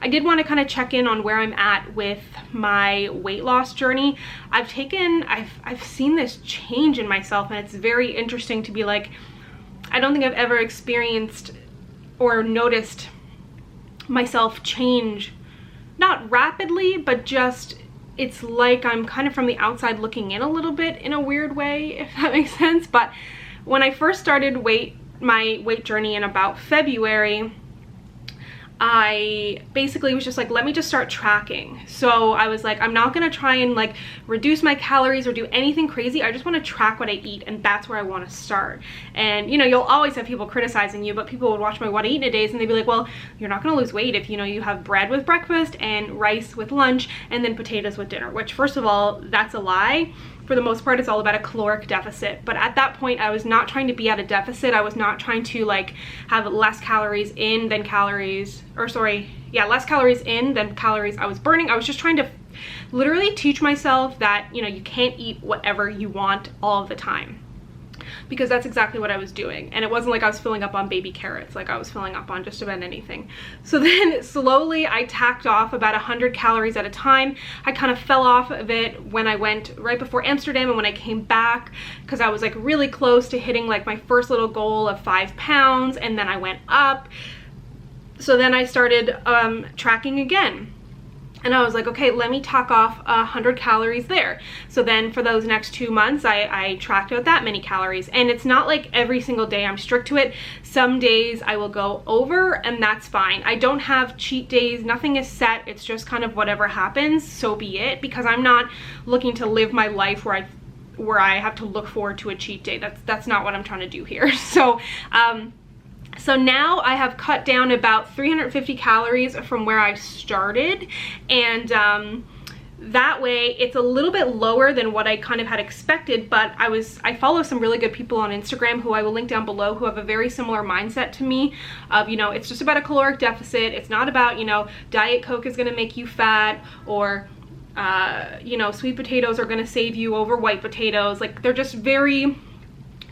I did want to kind of check in on where I'm at with my weight loss journey. I've seen this change in myself, and it's very interesting to be like, I don't think I've ever experienced or noticed myself change, not rapidly, but just, it's like I'm kind of from the outside looking in a little bit in a weird way, if that makes sense. But when I first started my weight journey in about February, I basically was just like, let me just start tracking. So I was like, I'm not gonna try and like reduce my calories or do anything crazy. I just want to track what I eat, and that's where I want to start. And you know, you'll always have people criticizing you, but people would watch my What I Eat in a Days and they'd be like, well, you're not gonna lose weight if, you know, you have bread with breakfast and rice with lunch and then potatoes with dinner, which first of all, that's a lie. For the most part, it's all about a caloric deficit. But at that point, I was not trying to be at a deficit. I was not trying to like have less calories in than calories, or sorry, yeah, less calories in than calories I was burning. I was just trying to literally teach myself that, you know, you can't eat whatever you want all of the time, because that's exactly what I was doing. And it wasn't like I was filling up on baby carrots, like I was filling up on just about anything. So then slowly I tacked off about 100 calories at a time. I kind of fell off of it when I went right before Amsterdam, and when I came back, because I was like really close to hitting like my first little goal of 5 pounds, and then I went up. So then I started tracking again. And I was like, okay, let me tack off 100 calories there. So then for those next 2 months, I tracked out that many calories. And it's not like every single day I'm strict to it. Some days I will go over, and that's fine. I don't have cheat days. Nothing is set. It's just kind of whatever happens, so be it. Because I'm not looking to live my life where I have to look forward to a cheat day. That's not what I'm trying to do here. So now I have cut down about 350 calories from where I started, and that way it's a little bit lower than what I kind of had expected. But I follow some really good people on Instagram who I will link down below, who have a very similar mindset to me of, you know, it's just about a caloric deficit. It's not about, you know, Diet Coke is gonna make you fat, or you know, sweet potatoes are gonna save you over white potatoes. Like, they're just very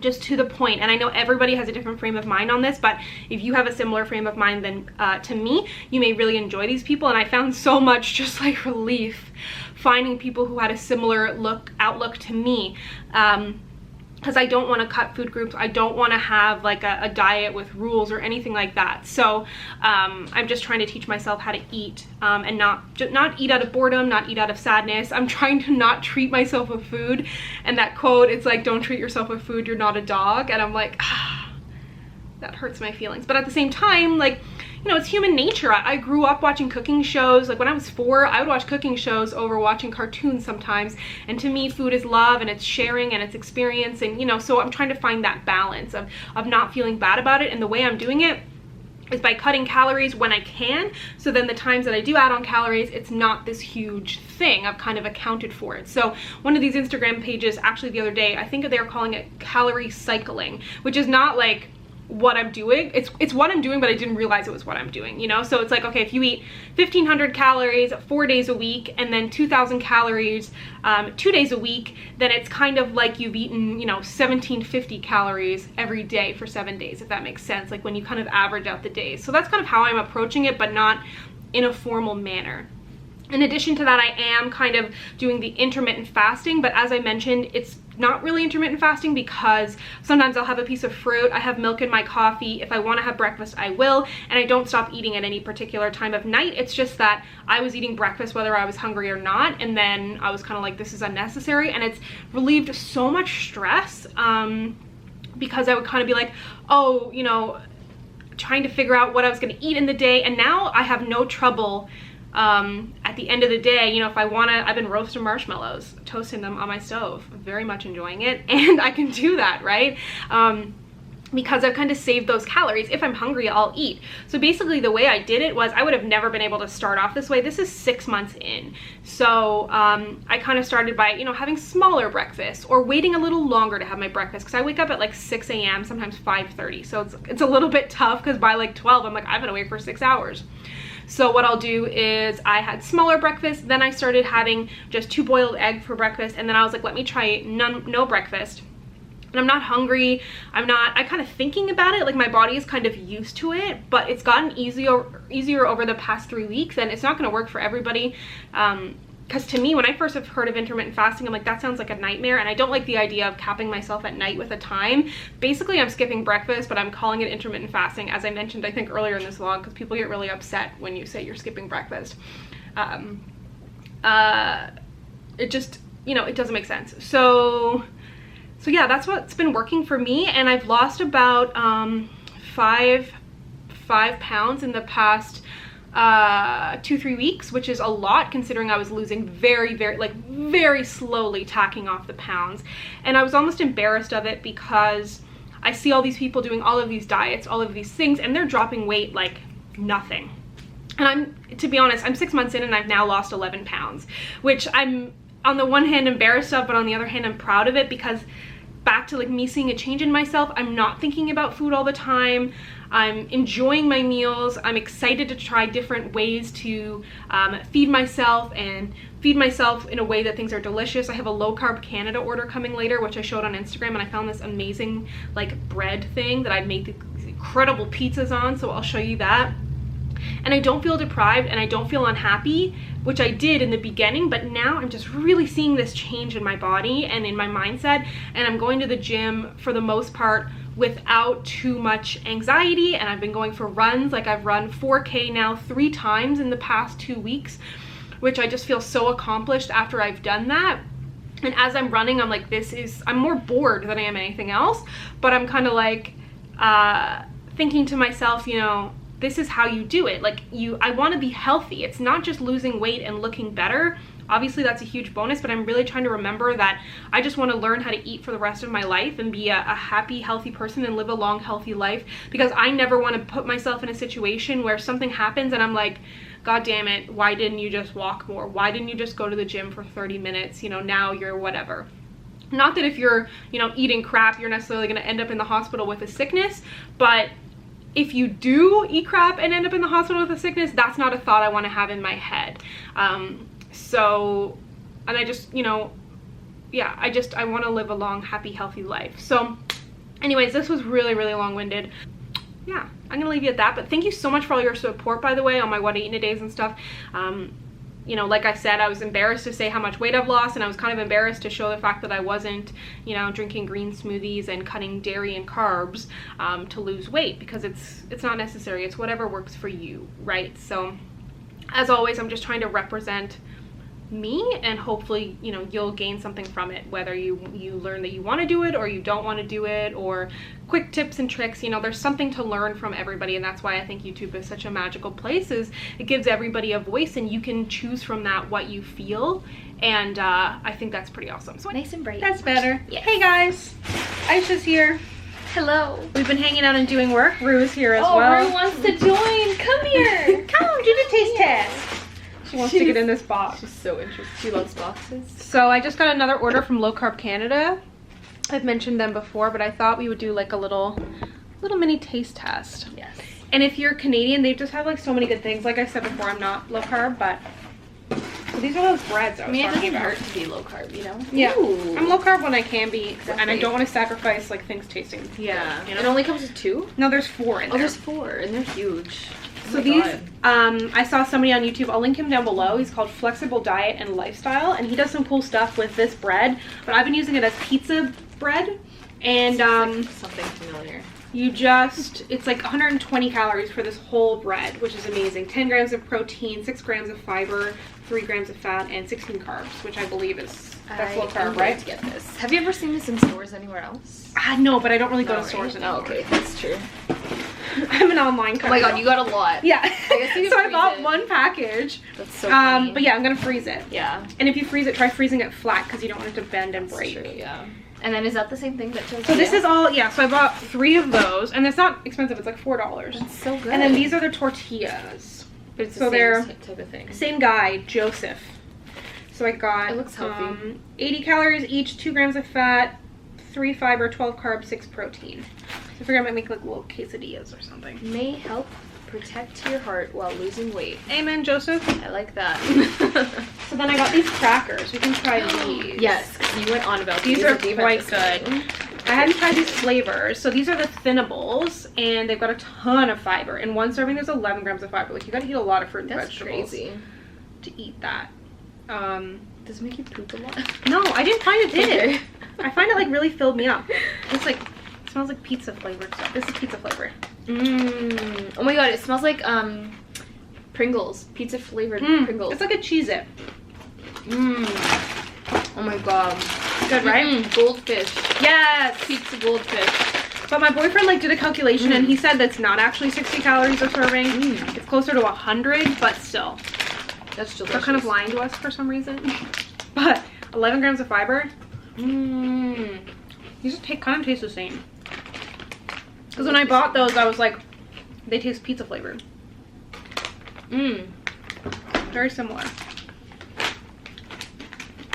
just to the point. And I know everybody has a different frame of mind on this, but if you have a similar frame of mind than to me, you may really enjoy these people. And I found so much just like relief finding people who had a similar outlook to me, because I don't want to cut food groups. I don't want to have like a diet with rules or anything like that. So I'm just trying to teach myself how to eat, and not eat out of boredom, not eat out of sadness. I'm trying to not treat myself with food. And that quote, it's like, don't treat yourself with food, you're not a dog. And I'm like, that hurts my feelings. But at the same time, like, you know, it's human nature. I grew up watching cooking shows. Like when I was 4, I would watch cooking shows over watching cartoons sometimes. And to me, food is love, and it's sharing, and it's experience. And, you know, so I'm trying to find that balance of not feeling bad about it. And the way I'm doing it is by cutting calories when I can. So then the times that I do add on calories, it's not this huge thing. I've kind of accounted for it. So one of these Instagram pages, actually the other day, I think they were calling it calorie cycling, which is not like what I'm doing. It's what I'm doing, but I didn't realize it was what I'm doing, you know? So it's like, okay, if you eat 1,500 calories 4 days a week, and then 2,000 calories 2 days a week, then it's kind of like you've eaten, you know, 1,750 calories every day for 7 days, if that makes sense, like when you kind of average out the days. So that's kind of how I'm approaching it, but not in a formal manner. In addition to that, I am kind of doing the intermittent fasting, but as I mentioned, it's not really intermittent fasting because sometimes I'll have a piece of fruit, I have milk in my coffee. If I want to have breakfast, I will, and I don't stop eating at any particular time of night. It's just that I was eating breakfast whether I was hungry or not, and then I was kind of like, this is unnecessary, and it's relieved so much stress, because I would kind of be like, oh, you know, trying to figure out what I was going to eat in the day, and now I have no trouble at the end of the day. You know, if I want to, I've been roasting marshmallows, toasting them on my stove, very much enjoying it, and I can do that, right? Because I've kind of saved those calories. If I'm hungry, I'll eat. So basically the way I did it was, I would have never been able to start off this way. This is 6 months in. So I kind of started by, you know, having smaller breakfasts, or waiting a little longer to have my breakfast, because I wake up at like 6 a.m., sometimes 5:30. So it's a little bit tough, because by like 12, I'm like, I've been awake for 6 hours. So what I'll do is, I had smaller breakfast, then I started having just 2 boiled eggs for breakfast, and then I was like, let me try no breakfast. and I'm not hungry. I kind of thinking about it, like my body is kind of used to it, but it's gotten easier over the past 3 weeks, and it's not going to work for everybody. Because to me, when I first have heard of intermittent fasting, I'm like, that sounds like a nightmare, and I don't like the idea of capping myself at night with a time. Basically, I'm skipping breakfast, but I'm calling it intermittent fasting, as I mentioned, I think, earlier in this vlog, because people get really upset when you say you're skipping breakfast. It just, you know, it doesn't make sense. So yeah, that's what's been working for me, and I've lost about 5 pounds in the past 2-3 weeks, which is a lot considering I was losing very slowly, tacking off the pounds. And I was almost embarrassed of it because I see all these people doing all of these diets, all of these things, and they're dropping weight like nothing. And to be honest, I'm 6 months in and I've now lost 11 pounds, which I'm on the one hand embarrassed of, but on the other hand I'm proud of it, because back to like me seeing a change in myself, I'm not thinking about food all the time. I'm enjoying my meals. I'm excited to try different ways to feed myself in a way that things are delicious. I have a low carb Canada order coming later, which I showed on Instagram, and I found this amazing like bread thing that I'd make these incredible pizzas on, so I'll show you that. And I don't feel deprived and I don't feel unhappy, which I did in the beginning, but now I'm just really seeing this change in my body and in my mindset, and I'm going to the gym for the most part without too much anxiety, and I've been going for runs. Like I've run 4K now 3 times in the past 2 weeks, which I just feel so accomplished after I've done that. And as I'm running, I'm like, I'm more bored than I am anything else, but I'm kind of like thinking to myself, you know, this is how you do it. Like I want to be healthy. It's not just losing weight and looking better. Obviously that's a huge bonus, but I'm really trying to remember that I just want to learn how to eat for the rest of my life and be a happy, healthy person and live a long, healthy life, because I never want to put myself in a situation where something happens and I'm like, God damn it, why didn't you just walk more? Why didn't you just go to the gym for 30 minutes? You know, now you're whatever. Not that if you're, you know, eating crap, you're necessarily going to end up in the hospital with a sickness, but if you do eat crap and end up in the hospital with a sickness, that's not a thought I want to have in my head. And I just, you know, yeah, I want to live a long, happy, healthy life. So anyways, this was really long-winded. Yeah, I'm gonna leave you at that, but thank you so much for all your support, by the way, on my what I eat in a days and stuff. You know, like I said, I was embarrassed to say how much weight I've lost, and I was kind of embarrassed to show the fact that I wasn't, you know, drinking green smoothies and cutting dairy and carbs to lose weight, because it's not necessary. It's whatever works for you, right? So as always, I'm just trying to represent me, and hopefully, you know, you'll gain something from it, whether you learn that you want to do it or you don't want to do it, or quick tips and tricks. You know, there's something to learn from everybody, and that's why I think YouTube is such a magical place. Is it gives everybody a voice, and you can choose from that what you feel, and I think that's pretty awesome. So nice and bright. That's better. Yes. Hey guys, Aisha's here. Hello. We've been hanging out and doing work. Rue is here as well. Rue wants to join. Come here. Come do the taste test. She wants to get in this box. She's so interested. She loves boxes. So I just got another order from Low Carb Canada. I've mentioned them before, but I thought we would do like a little mini taste test. Yes. And if you're Canadian, they just have like so many good things. Like I said before, I'm not low carb, but so these are those breads I was talking about. It doesn't hurt to be low carb, you know? Yeah. Ooh. I'm low carb when I can be, Exactly. and I don't want to sacrifice like things tasting Yeah. good, you know? It only comes with 2? No, there's 4 in there. Oh, there's 4, and they're huge. So Oh these, God. I saw somebody on YouTube, I'll link him down below. He's called Flexible Diet and Lifestyle, and he does some cool stuff with this bread, but I've been using it as pizza bread, and like something familiar. it's like 120 calories for this whole bread, which is amazing. 10 grams of protein, 6 grams of fiber, 3 grams of fat, and 16 carbs, which I believe that's low carb, right? To get this. Have you ever seen this in stores anywhere else? No, but I don't really go to Right? stores anymore. Oh, okay, that's true. I'm an online kind Oh my of God, girl. you got a lot. Yeah. I guess you can So I freeze bought it. 1 package. That's so funny. But yeah, I'm gonna freeze it. Yeah. And if you freeze it, try freezing it flat, because you don't want it to bend and That's break. true, yeah. And then is that the same thing that So this is all, yeah, so I bought 3 of those, and it's not expensive, it's like $4. That's so good. And then these are the tortillas. But it's the so same they're type of thing. Same guy, Joseph. So I got It looks healthy. 80 calories each, 2 grams of fat, 3 fiber, 12 carbs, 6 protein. So I figured I might make like little quesadillas or something. May help protect your heart while losing weight. Amen, Joseph. I like that. So then I got these crackers. We can try these. Yes, because you went on about These are We've had quite this good. I hadn't tried these flavors. So these are the Thinables, and they've got a ton of fiber. In one serving, there's 11 grams of fiber. Like, you gotta eat a lot of fruit and vegetables crazy. to eat that. Does it make you poop a lot? No, I didn't find it did. Okay. I find it like really filled me up. It's like, it smells like pizza flavored stuff. This is pizza flavor. Mmm. Oh my god, it smells like Pringles. Pizza flavored Pringles. It's like a Cheez-It. Mmm. Oh my god. Good, right? Goldfish. Yes! Pizza goldfish. But my boyfriend like did a calculation and he said that's not actually 60 calories a serving. It's closer to 100, but still. That's delicious. They're kind of lying to us for some reason. But 11 grams of fiber. Mmm. These just kind of taste the same. Because when I bought those, I was like, they taste pizza flavored. Mmm. Very similar.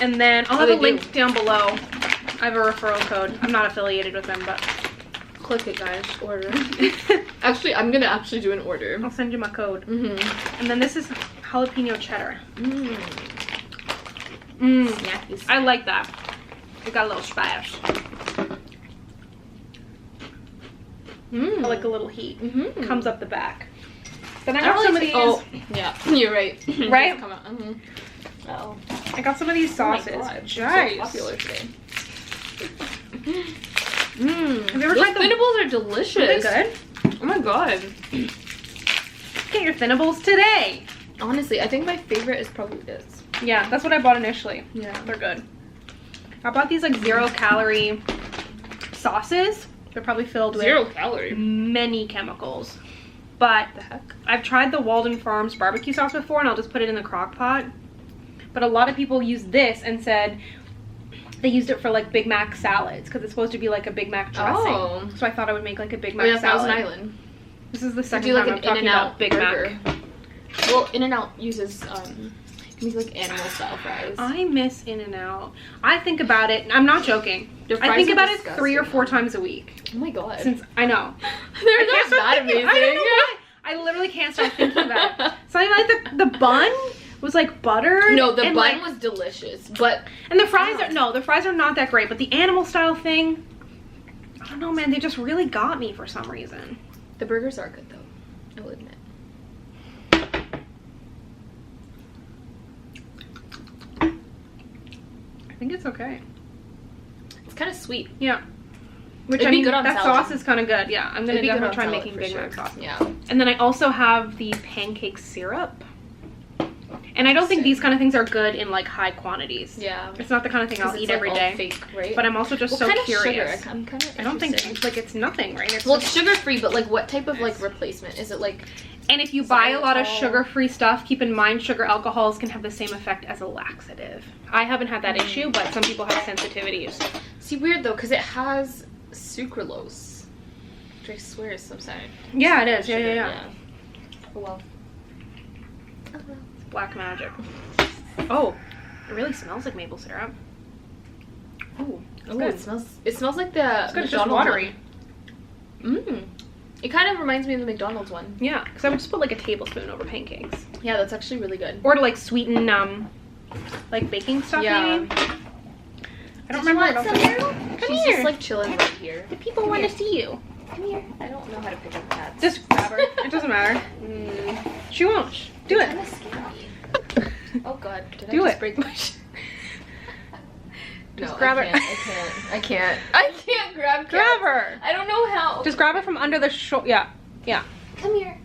And then I'll have a link down below. I have a referral code. I'm not affiliated with them, but click it, guys. Order. Actually, I'm gonna do an order. I'll send you my code. And then this is jalapeno cheddar. Snackies. I like that. It got a little spice. I like a little heat. Comes up the back. Then I got some of these. Oh, yeah, you're right. Right? Come on. Oh. I got some of these sauces. Oh my god, Nice. so popular today. Have you ever Those tried the Thinables are delicious. Are they good? Oh my god. Get your Thinables today. Honestly, I think my favorite is probably this. Yeah, that's what I bought initially. Yeah. They're good. I bought these like 0-calorie sauces. They're probably filled with 0 calorie. many chemicals. But The heck? I've tried the Walden Farms barbecue sauce before, and I'll just put it in the crock pot. But a lot of people use this and said they used it for like Big Mac salads because it's supposed to be like a Big Mac dressing. Oh. So I thought I would make like a Big Mac Yeah, salad. Thousand Island. This is the second Do like time an I'm talking In-N-Out about Big burger. Mac. Well, In-N-Out uses you make like animal style fries. I miss In-N-Out. I think about it. I'm not joking. Their I fries think are about it disgusting. 3 or 4 times a week. Oh my god. Since I know. They're I can't not stop that thinking- amazing. I don't know why. I literally can't stop thinking about it. Something like the bun was like buttered. No, the and, bun like, was delicious, but and the fries the fries are not that great, but the animal style thing, I don't know, man, they just really got me for some reason. the burgers are good though. I will admit. I think it's okay. It's kind of sweet. Yeah. Which It'd I be mean, good on that salad. sauce is kind of good. Yeah, I'm gonna It'd be good definitely on try salad making for Big sure. Mac sauce. Yeah. And then I also have the pancake syrup. And I don't think these kind of things are good in like high quantities. Yeah. It's not the kind of thing I'll eat every day. Fake, right? But I'm also just so kind of curious. Sugar? I'm kind of. I don't think like it's nothing, right? It's Well, just, it's sugar free, but like what type of like replacement is it? Like, and if you buy a lot of xylitol? sugar-free stuff, keep in mind sugar alcohols can have the same effect as a laxative. I haven't had that issue, but some people have sensitivities. see, weird though, because it has sucralose, which I swear is some kind. Yeah, it is. Sugar, Yeah. Oh well. It's black magic. Oh, it really smells like maple syrup. Ooh, Oh, good. it smells like the It's good. It's just McDonald's watery. one. It kind of reminds me of the McDonald's one. Yeah, because I would just put like a tablespoon over pancakes, Yeah, that's actually really good. or to like sweeten like baking stuff. Yeah. Maybe. I don't remember what else. Come She's here. just like chilling right here. The people want to see you. Come here. I don't know how to pick up cats. Just grab her. It doesn't matter. She won't. Do it. Kind of scary. Oh god, did Do I just it. break my shit? Just grab her. I can't grab cats. Grab her. I don't know how. Just grab her from under the shoulder. Yeah. Yeah. Come here.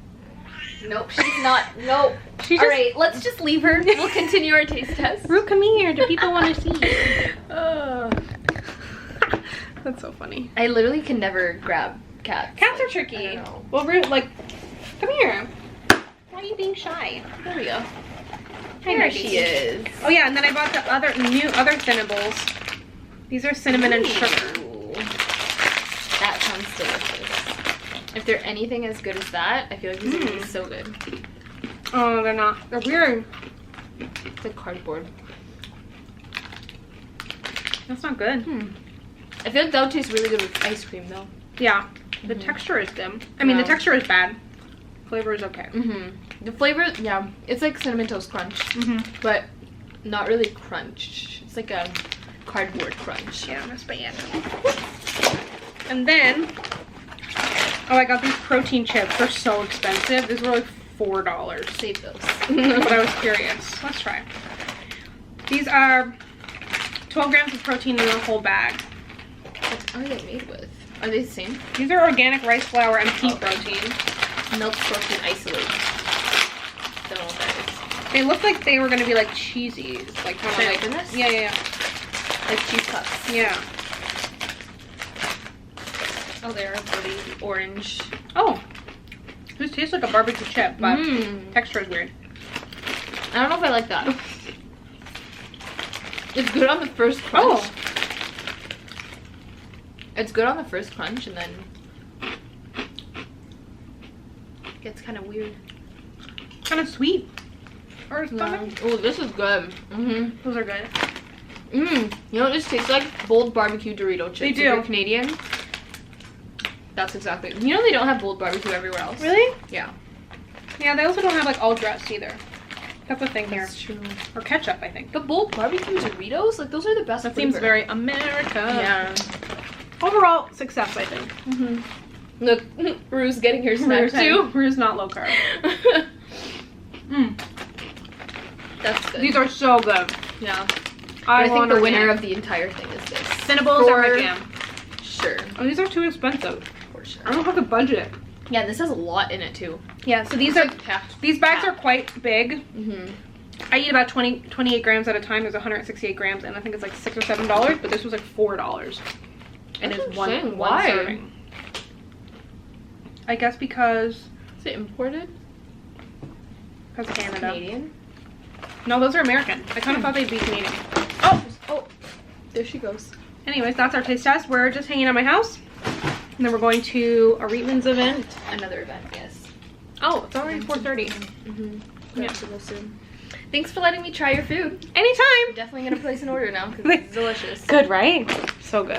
Nope, she's not. Nope. She just. All right, let's just leave her. We'll continue our taste test. Rue, come here. Do people want to see you? That's so funny. I literally can never grab cats. Cats are I tricky. don't know. Well, Rue, like, come here. Why are you being shy? There we go. Hi, There Nuggies. she is. Oh yeah, and then I bought the other Thinables. These are cinnamon and sugar. Ooh. That sounds delicious. If they're anything as good as that, I feel like these are gonna be so good. Oh, they're not. They're weird. It's like cardboard. That's not good. I feel like that would taste really good with ice cream though. Yeah, the texture is good. I mean, the texture is bad. Flavor is okay. The flavor, yeah, it's like Cinnamon Toast Crunch, but not really crunch. It's like a cardboard crunch. Yeah, that's bad. And then, oh, I got these protein chips. They're so expensive. These were like $4. Save those. But I was curious. Let's try. These are 12 grams of protein in a whole bag. What are they made with? Are they the same? These are organic rice flour and pea protein. Milk protein isolate. Don't know what that is. They look like they were gonna be like cheesy, like kind of like goodness. yeah. Like cheese puffs. Yeah. Oh, they're pretty orange. Oh, this tastes like a barbecue chip, but texture is weird. I don't know if I like that. It's good on the first crunch. Oh. It's good on the first crunch, and then it gets kind of weird. Kind of sweet. Or something. Oh, this is good. Those are good. You know what this tastes like? Bold barbecue Dorito chips. They do. If you're Canadian. That's exactly. You know they don't have bold barbecue everywhere else. Really? Yeah. Yeah, they also don't have like all dressed either. That's the thing here. That's true. Or ketchup, I think. The bold barbecue Doritos, like those are the best. That flavor. seems very America. Yeah. Overall, success, I think. Look, Rue's getting her snack too. Rue's not low carb. That's good. These are so good. Yeah. I think the winner of the entire thing is this. Cinnables are my jam. Sure. Oh, these are too expensive. For sure. I don't have the budget. Yeah, this has a lot in it too. Yeah, so these are these bags are quite big. I eat about 28 grams at a time. There's 168 grams, and I think it's like $6 or $7. But this was like $4, and it's one serving. I guess because Is it imported? because Canada. Canadian? No, those are American. I kind of thought they'd be Canadian. Oh, there she goes. Anyways, that's our taste test. We're just hanging at my house, and then we're going to a Reitman's event. Another event, yes. Oh, it's already 4:30. Yeah. To go soon. Thanks for letting me try your food. Anytime. I'm definitely gonna place an order now because it's delicious. Good, right? So good.